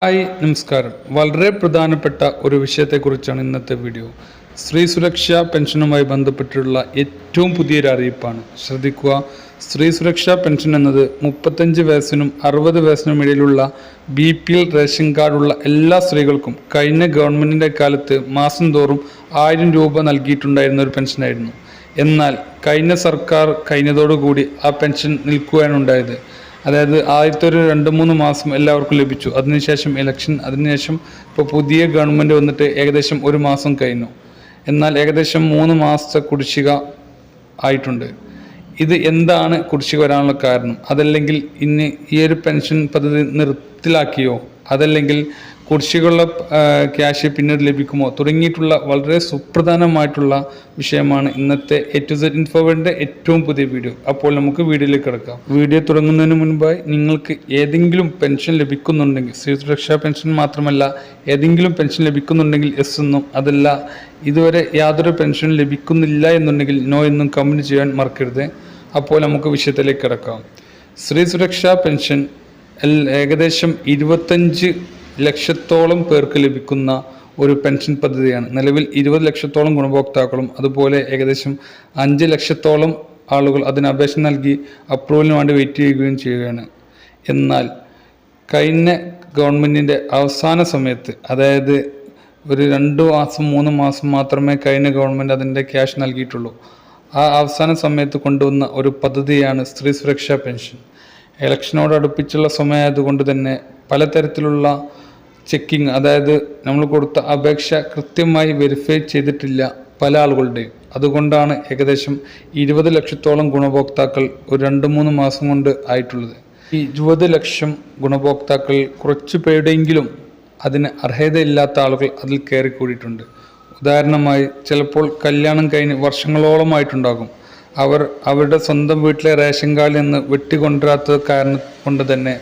Hi നമസ്കാരം. വളരെ പ്രധാനപ്പെട്ട ഒരു വിഷയത്തെക്കുറിച്ചാണ് ഇന്നത്തെ വീഡിയോ. സ്ത്രീ സുരക്ഷാ പെൻഷനുമായി ബന്ധപ്പെട്ടുള്ള ഏറ്റവും പുതിയൊരു അറിയിപ്പാണ്. ശ്രദ്ധിക്കുക. സ്ത്രീ സുരക്ഷാ പെൻഷൻ എന്നത് 35 വയസ്സിനും 60 വയസ്സിനും ഇടയിലുള്ള BPL റേഷൻ കാർഡുള്ള എല്ലാ സ്ത്രീകൾക്കും കഴിഞ്ഞ ഗവൺമെൻറ്റിൻ്റെ കാലത്ത് മാസം തോറും 1000 രൂപ നൽകിയിട്ടുണ്ടായിരുന്ന ഒരു പെൻഷനായിരുന്നു. എന്നാൽ കഴിഞ്ഞ സർക്കാർ കഴിഞ്ഞതോടുകൂടി ആ പെൻഷൻ നിൽക്കുകയാണ് ഉണ്ടായത്. അതായത് ആദ്യത്തെ ഒരു 2-3 മാസം എല്ലാവർക്കും ലഭിച്ചു. അതിനുശേഷം ഇലക്ഷൻ, അതിനുശേഷം ഇപ്പോൾ പുതിയ ഗവൺമെൻറ് വന്നിട്ട് ഏകദേശം 1 മാസം കഴിഞ്ഞു. എന്നാൽ ഏകദേശം 3 മാസത്തെ കുടിശ്ശിക ആയിട്ടുണ്ട്. ഇത് എന്താണ് കുടിശ്ശിക വരാനുള്ള കാരണം? അതല്ലെങ്കിൽ ഇന്ന് ഈ ഒരു പെൻഷൻ പദ്ധതി നിർത്തലാക്കിയോ, അതല്ലെങ്കിൽ കുടിശ്ശികയുള്ള ക്യാഷ് പിന്നീട് ലഭിക്കുമോ തുടങ്ങിയിട്ടുള്ള വളരെ സുപ്രധാനമായിട്ടുള്ള വിഷയമാണ് ഇന്നത്തെ A to Z ഇൻഫോവേൻ്റെ ഏറ്റവും പുതിയ വീഡിയോ. അപ്പോൾ നമുക്ക് വീഡിയോയിലേക്ക് കിടക്കാം. വീഡിയോ തുടങ്ങുന്നതിന് മുൻപായി നിങ്ങൾക്ക് ഏതെങ്കിലും പെൻഷൻ ലഭിക്കുന്നുണ്ടെങ്കിൽ, സ്ത്രീ സുരക്ഷാ പെൻഷൻ മാത്രമല്ല ഏതെങ്കിലും പെൻഷൻ ലഭിക്കുന്നുണ്ടെങ്കിൽ എസ് എന്നും, അതല്ല ഇതുവരെ യാതൊരു പെൻഷനും ലഭിക്കുന്നില്ല എന്നുണ്ടെങ്കിൽ നോ എന്നും കമൻറ്റ് ചെയ്യാൻ മറക്കരുത്. അപ്പോൾ നമുക്ക് വിഷയത്തിലേക്ക് കിടക്കാം. സ്ത്രീ സുരക്ഷാ പെൻഷൻ ഏകദേശം 25 ലക്ഷത്തോളം പേർക്ക് ലഭിക്കുന്ന ഒരു പെൻഷൻ പദ്ധതിയാണ്. നിലവിൽ 20 ലക്ഷത്തോളം ഗുണഭോക്താക്കളും അതുപോലെ ഏകദേശം 5 ലക്ഷത്തോളം ആളുകൾ അതിന് അപേക്ഷ നൽകി അപ്രൂവലിന് വേണ്ടി വെയിറ്റ് ചെയ്യുകയും ചെയ്യുകയാണ്. എന്നാൽ കഴിഞ്ഞ ഗവൺമെൻറ്റിൻ്റെ അവസാന സമയത്ത്, അതായത് ഒരു 2 മാസം 3 മാസം മാത്രമേ കഴിഞ്ഞ ഗവൺമെൻറ് അതിൻ്റെ ക്യാഷ് നൽകിയിട്ടുള്ളൂ. ആ അവസാന സമയത്ത് കൊണ്ടുവന്ന ഒരു പദ്ധതിയാണ് സ്ത്രീ സുരക്ഷാ പെൻഷൻ. ഇലക്ഷനോട് അടുപ്പിച്ചുള്ള സമയമായതുകൊണ്ട് തന്നെ പലതരത്തിലുള്ള ചെക്കിങ്, അതായത് നമ്മൾ കൊടുത്ത അപേക്ഷ കൃത്യമായി വെരിഫൈ ചെയ്തിട്ടില്ല പല ആളുകളുടെയും. അതുകൊണ്ടാണ് ഏകദേശം 20 ലക്ഷത്തോളം ഗുണഭോക്താക്കൾ ഒരു 2-3 മാസം കൊണ്ട് ആയിട്ടുള്ളത്. ഈ 20 ലക്ഷം ഗുണഭോക്താക്കൾ കുറച്ച് പേരുടെയെങ്കിലും അതിന് അർഹതയില്ലാത്ത ആളുകൾ അതിൽ കയറിക്കൂടിയിട്ടുണ്ട്. ഉദാഹരണമായി ചിലപ്പോൾ കല്യാണം കഴിഞ്ഞ് വർഷങ്ങളോളമായിട്ടുണ്ടാകും. അവർ അവരുടെ സ്വന്തം വീട്ടിലെ റേഷൻ കാർഡിൽ നിന്ന് വെട്ടിക്കൊണ്ടുവരാത്തത് കാരണം കൊണ്ട് തന്നെ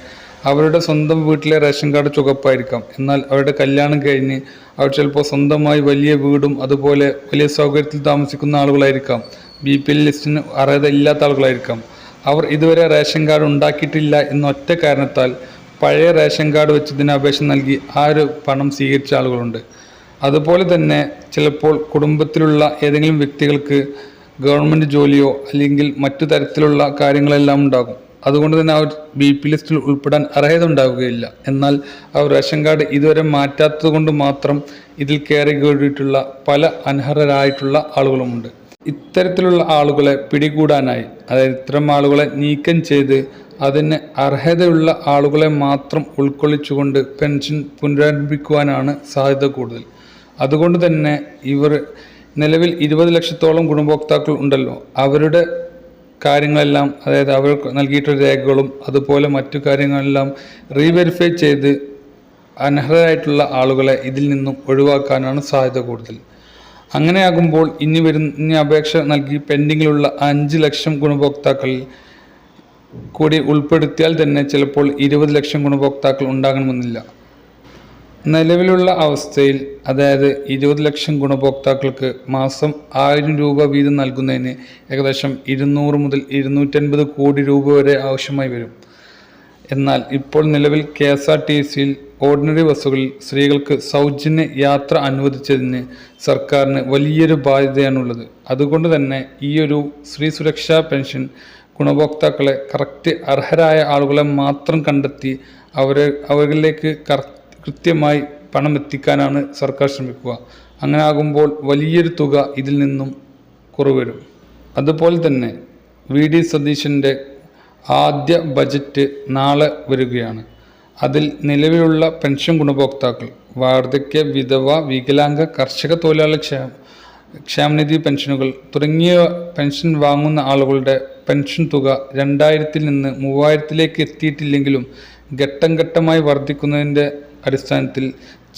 അവരുടെ സ്വന്തം വീട്ടിലെ റേഷൻ കാർഡ് ചുവപ്പായിരിക്കാം. എന്നാൽ അവരുടെ കല്യാണം കഴിഞ്ഞ് അവർ ചിലപ്പോൾ സ്വന്തമായി വലിയ വീടും അതുപോലെ വലിയ സൗകര്യത്തിൽ താമസിക്കുന്ന ആളുകളായിരിക്കാം. BPL ലിസ്റ്റിന് അർഹത ഇല്ലാത്ത ആളുകളായിരിക്കാം. അവർ ഇതുവരെ റേഷൻ കാർഡ് ഉണ്ടാക്കിയിട്ടില്ല എന്നൊറ്റ കാരണത്താൽ പഴയ റേഷൻ കാർഡ് വെച്ച് ഇതിന് അപേക്ഷ നൽകി ആ ഒരു പണം സ്വീകരിച്ച ആളുകളുണ്ട്. അതുപോലെ തന്നെ ചിലപ്പോൾ കുടുംബത്തിലുള്ള ഏതെങ്കിലും വ്യക്തികൾക്ക് ഗവൺമെൻറ് ജോലിയോ അല്ലെങ്കിൽ മറ്റു തരത്തിലുള്ള കാര്യങ്ങളെല്ലാം ഉണ്ടാകും. അതുകൊണ്ട് തന്നെ അവർ BPL ലിസ്റ്റിൽ ഉൾപ്പെടാൻ അർഹത ഉണ്ടാവുകയില്ല. എന്നാൽ അവർ റേഷൻ കാർഡ് ഇതുവരെ മാറ്റാത്തത് കൊണ്ട് മാത്രം ഇതിൽ കയറി കൂടിയിട്ടുള്ള പല അനർഹരായിട്ടുള്ള ആളുകളുമുണ്ട്. ഇത്തരത്തിലുള്ള ആളുകളെ പിടികൂടാനായി, അതായത് ഇത്തരം ആളുകളെ നീക്കം ചെയ്ത് അതിന് അർഹതയുള്ള ആളുകളെ മാത്രം ഉൾക്കൊള്ളിച്ചുകൊണ്ട് പെൻഷൻ പുനരാരംഭിക്കുവാനാണ് സാധ്യത കൂടുതൽ. അതുകൊണ്ട് തന്നെ ഇവർ നിലവിൽ 20 ലക്ഷത്തോളം ഗുണഭോക്താക്കൾ ഉണ്ടല്ലോ, അവരുടെ കാര്യങ്ങളെല്ലാം, അതായത് അവർ നൽകിയിട്ടുള്ള രേഖകളും അതുപോലെ മറ്റു കാര്യങ്ങളെല്ലാം റീവെരിഫൈ ചെയ്ത് അനർഹരായിട്ടുള്ള ആളുകളെ ഇതിൽ നിന്നും ഒഴിവാക്കാനാണ് സാധ്യത കൂടുതൽ. അങ്ങനെയാകുമ്പോൾ ഇനി അപേക്ഷ നൽകി പെൻഡിങ്ങിലുള്ള 5 ലക്ഷം ഗുണഭോക്താക്കളിൽ കൂടി ഉൾപ്പെടുത്തിയാൽ തന്നെ ചിലപ്പോൾ 20 ലക്ഷം ഗുണഭോക്താക്കൾ ഉണ്ടാകണമെന്നില്ല. നിലവിലുള്ള അവസ്ഥയിൽ, അതായത് 20 ലക്ഷം ഗുണഭോക്താക്കൾക്ക് മാസം 1000 രൂപ വീതം നൽകുന്നതിന് ഏകദേശം 200 മുതൽ 250 കോടി രൂപ വരെ ആവശ്യമായി വരും. എന്നാൽ ഇപ്പോൾ നിലവിൽ KSRTCയിൽ ഓർഡിനറി ബസ്സുകളിൽ സ്ത്രീകൾക്ക് സൗജന്യ യാത്ര അനുവദിച്ചതിന് സർക്കാരിന് വലിയൊരു ബാധ്യതയാണുള്ളത്. അതുകൊണ്ട് തന്നെ ഈ ഒരു സ്ത്രീ സുരക്ഷാ പെൻഷൻ ഗുണഭോക്താക്കളെ കറക്റ്റ് അർഹരായ ആളുകളെ മാത്രം കണ്ടെത്തി അവരിലേക്ക് കൃത്യമായി പണം എത്തിക്കാനാണ് സർക്കാർ ശ്രമിക്കുക. അങ്ങനെ ആകുമ്പോൾ വലിയൊരു തുക ഇതിൽ നിന്നും കുറവ് വരും. അതുപോലെ തന്നെ VD സതീശൻ്റെ ആദ്യ ബജറ്റ് നാളെ വരികയാണ്. അതിൽ നിലവിലുള്ള പെൻഷൻ ഗുണഭോക്താക്കൾ, വാർദ്ധക്യ, വിധവ, വികലാംഗ, കർഷക തൊഴിലാളി ക്ഷേമനിധി പെൻഷനുകൾ തുടങ്ങിയ പെൻഷൻ വാങ്ങുന്ന ആളുകളുടെ പെൻഷൻ തുക 2000-ൽ നിന്ന് 3000-ലേക്ക് എത്തിയിട്ടില്ലെങ്കിലും ഘട്ടം ഘട്ടമായി വർദ്ധിക്കുന്നതിൻ്റെ അടിസ്ഥാനത്തിൽ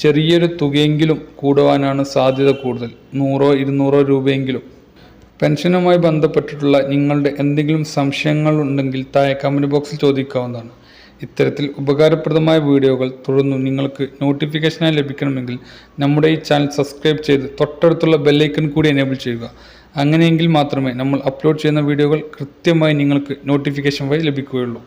ചെറിയൊരു തുകയെങ്കിലും കൂടുവാനാണ് സാധ്യത കൂടുതൽ. 100-200 രൂപയെങ്കിലും. പെൻഷനുമായി ബന്ധപ്പെട്ടിട്ടുള്ള നിങ്ങളുടെ എന്തെങ്കിലും സംശയങ്ങൾ ഉണ്ടെങ്കിൽ താഴെ കമൻറ്റ് ബോക്സിൽ ചോദിക്കാവുന്നതാണ്. ഇത്തരത്തിൽ ഉപകാരപ്രദമായ വീഡിയോകൾ തുടർന്നും നിങ്ങൾക്ക് നോട്ടിഫിക്കേഷനായി ലഭിക്കണമെങ്കിൽ നമ്മുടെ ഈ ചാനൽ സബ്സ്ക്രൈബ് ചെയ്ത് തൊട്ടടുത്തുള്ള ബെല്ലൈക്കൺ കൂടി എനേബിൾ ചെയ്യുക. അങ്ങനെയെങ്കിൽ മാത്രമേ നമ്മൾ അപ്ലോഡ് ചെയ്യുന്ന വീഡിയോകൾ കൃത്യമായി നിങ്ങൾക്ക് നോട്ടിഫിക്കേഷൻ വഴി ലഭിക്കുകയുള്ളൂ.